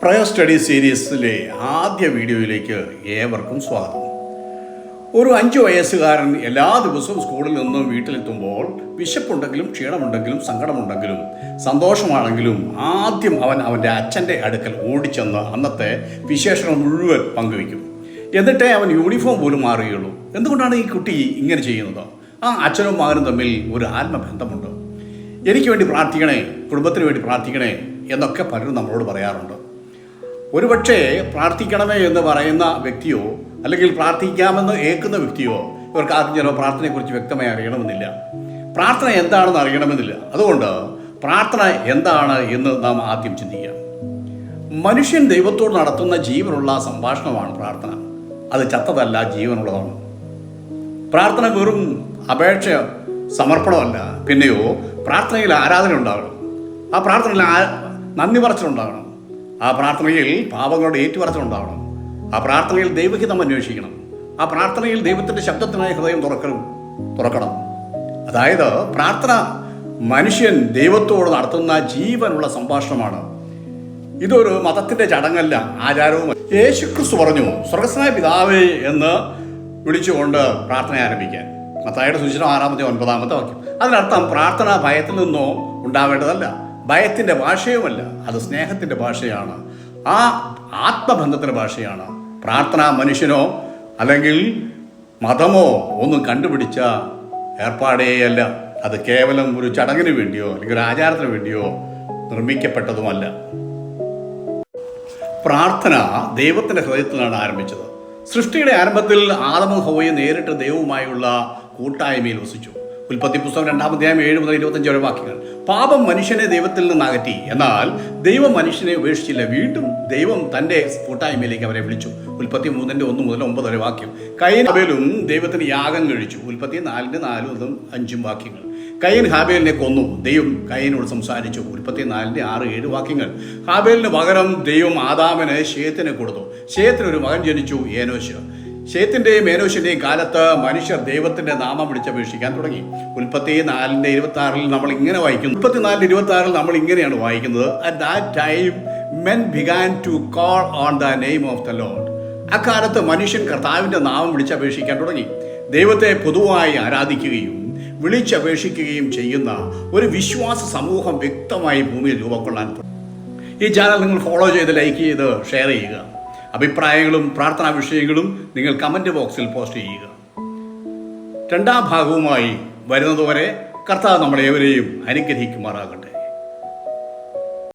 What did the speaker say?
Prayer study സീരീസിലെ ആദ്യ വീഡിയോയിലേക്ക് ഏവർക്കും സ്വാഗതം. ഒരു 5 വയസ്സുകാരൻ എല്ലാ ദിവസവും സ്കൂളിൽ നിന്നും വീട്ടിലെത്തുമ്പോൾ വിശപ്പുണ്ടെങ്കിലും ക്ഷീണമുണ്ടെങ്കിലും സങ്കടമുണ്ടെങ്കിലും സന്തോഷമാണെങ്കിലും ആദ്യം അവൻ്റെ അച്ഛൻ്റെ അടുക്കൽ ഓടിച്ചെന്ന് അന്നത്തെ വിശേഷണം മുഴുവൻ പങ്കുവയ്ക്കും. എന്നിട്ടേ അവൻ യൂണിഫോം പോലും മാറുകയുള്ളൂ. എന്തുകൊണ്ടാണ് ഈ കുട്ടി ഇങ്ങനെ ചെയ്യുന്നത്? ആ അച്ഛനും മകനും തമ്മിൽ ഒരു ആത്മബന്ധമുണ്ട്. എനിക്ക് വേണ്ടി പ്രാർത്ഥിക്കണേ, കുടുംബത്തിന് വേണ്ടി പ്രാർത്ഥിക്കണേ എന്നൊക്കെ പലരും നമ്മളോട് പറയാറുണ്ട്. ഒരുപക്ഷെ പ്രാർത്ഥിക്കണമേ എന്ന് പറയുന്ന വ്യക്തിയോ അല്ലെങ്കിൽ പ്രാർത്ഥിക്കാമെന്ന് ഏൽക്കുന്ന വ്യക്തിയോ ഇവർക്ക് ആദ്യം ചില പ്രാർത്ഥനയെക്കുറിച്ച് വ്യക്തമായി അറിയണമെന്നില്ല. പ്രാർത്ഥന എന്താണെന്ന് അറിയണമെന്നില്ല. അതുകൊണ്ട് പ്രാർത്ഥന എന്താണ് എന്ന് നാം ആദ്യം ചിന്തിക്കാം. മനുഷ്യൻ ദൈവത്തോട് നടത്തുന്ന ജീവനുള്ള സംഭാഷണമാണ് പ്രാർത്ഥന. അത് ചത്തതല്ല, ജീവനുള്ളതാണ്. പ്രാർത്ഥന വെറും അപേക്ഷ സമർപ്പണമല്ല. പിന്നെയോ പ്രാർത്ഥനയിൽ ആരാധന ഉണ്ടാകണം. ആ പ്രാർത്ഥനയിൽ നന്ദി പറച്ചിലുണ്ടാകണം. ആ പ്രാർത്ഥനയിൽ പാപങ്ങളുടെ ഏറ്റുപറച്ചിലുണ്ടാകണം. ആ പ്രാർത്ഥനയിൽ ദൈവഹിതം അന്വേഷിക്കണം. ആ പ്രാർത്ഥനയിൽ ദൈവത്തിൻ്റെ ശബ്ദത്തിനായി ഹൃദയം തുറക്കണം. അതായത് പ്രാർത്ഥന മനുഷ്യൻ ദൈവത്തോട് നടത്തുന്ന ജീവനുള്ള സംഭാഷണമാണ്. ഇതൊരു മതത്തിൻ്റെ ചടങ്ങല്ല, ആചാരവും. യേശുക്രിസ്തു പറഞ്ഞു, സ്വർഗ്ഗസ്ഥനായ പിതാവേ എന്ന് വിളിച്ചുകൊണ്ട് പ്രാർത്ഥന ആരംഭിക്കാൻ. മത്തായിയുടെ സുവിശേഷം 6-9 വാക്യം. അതിനർത്ഥം പ്രാർത്ഥന ഭയത്തിൽ നിന്നോ ഉണ്ടാവേണ്ടതല്ല, ഭയത്തിൻ്റെ ഭാഷയുമല്ല. അത് സ്നേഹത്തിൻ്റെ ഭാഷയാണ്, ആ ആത്മബന്ധത്തിൻ്റെ ഭാഷയാണ്. പ്രാർത്ഥന മനുഷ്യനോ അല്ലെങ്കിൽ മതമോ ഒന്നും കണ്ടുപിടിച്ച ഏർപ്പാടേയല്ല. അത് കേവലം ഒരു ചടങ്ങിന് വേണ്ടിയോ അല്ലെങ്കിൽ ഒരു ആചാരത്തിന് വേണ്ടിയോ നിർമ്മിക്കപ്പെട്ടതുമല്ല. പ്രാർത്ഥന ദൈവത്തിൻ്റെ ഹൃദയത്തിലാണ് ആരംഭിച്ചത്. സൃഷ്ടിയുടെ ആരംഭത്തിൽ ആദമും ഹവ്വയും നേരിട്ട് ദൈവവുമായുള്ള കൂട്ടായ്മയിൽ വസിച്ചു. ഉൽപ്പത്തി പുസ്തകം 2-ാം അധ്യായം 7-25 വാക്യങ്ങൾ. പാപം മനുഷ്യനെ ദൈവത്തിൽ നിന്ന് അകറ്റി, എന്നാൽ ദൈവം മനുഷ്യനെ ഉപേക്ഷിച്ചില്ല. വീണ്ടും ദൈവം തൻ്റെ കൂട്ടായ്മയിലേക്ക് അവരെ വിളിച്ചു. ഉൽപ്പത്തി 3-1-9 വാക്യം. കയീൻ ഹാബേലും ദൈവത്തിന് യാഗം കഴിച്ചു. ഉൽപ്പത്തി 4-4-5 വാക്യങ്ങൾ. കയീൻ ഹാബേലിനെ കൊന്നു. ദൈവം കയീനോട് സംസാരിച്ചു. ഉൽപ്പത്തി 4-6-7 വാക്യങ്ങൾ. ഹാബേലിന് പകരം ദൈവം ആദാമിന് ശേത്തിനെ കൊടുത്തു. ശേത്തിന് ഒരു മകൻ ജനിച്ചു, ഏനോശ്. ശേത്തിൻ്റെയും ഏനോശിൻ്റെയും കാലത്ത് മനുഷ്യർ ദൈവത്തിൻ്റെ നാമം വിളിച്ചപേക്ഷിക്കാൻ തുടങ്ങി. ഉൽപ്പത്തി 4:26 നമ്മൾ ഇങ്ങനെ വായിക്കുന്നു. 44:26 നമ്മൾ ഇങ്ങനെയാണ് വായിക്കുന്നത്. At that time men began to call on the name of the Lord. അക്കാലത്ത് മനുഷ്യൻ കർത്താവിൻ്റെ നാമം വിളിച്ചപേക്ഷിക്കാൻ തുടങ്ങി. ദൈവത്തെ പൊതുവായി ആരാധിക്കുകയും വിളിച്ചപേക്ഷിക്കുകയും ചെയ്യുന്ന ഒരു വിശ്വാസ സമൂഹം വ്യക്തമായി ഭൂമിയിൽ രൂപം കൊള്ളാൻ തുടങ്ങി. ഈ ചാനൽ നിങ്ങൾ ഫോളോ ചെയ്ത്, ലൈക്ക് ചെയ്ത്, ഷെയർ ചെയ്യുക. അഭിപ്രായങ്ങളും പ്രാർത്ഥനാ വിഷയങ്ങളും നിങ്ങൾ കമൻറ്റ് ബോക്സിൽ പോസ്റ്റ് ചെയ്യുക. 2ാം ഭാഗവുമായി വരുന്നതുവരെ കർത്താവ് നമ്മളേവരെയും അനുഗ്രഹിക്കുമാറാകട്ടെ.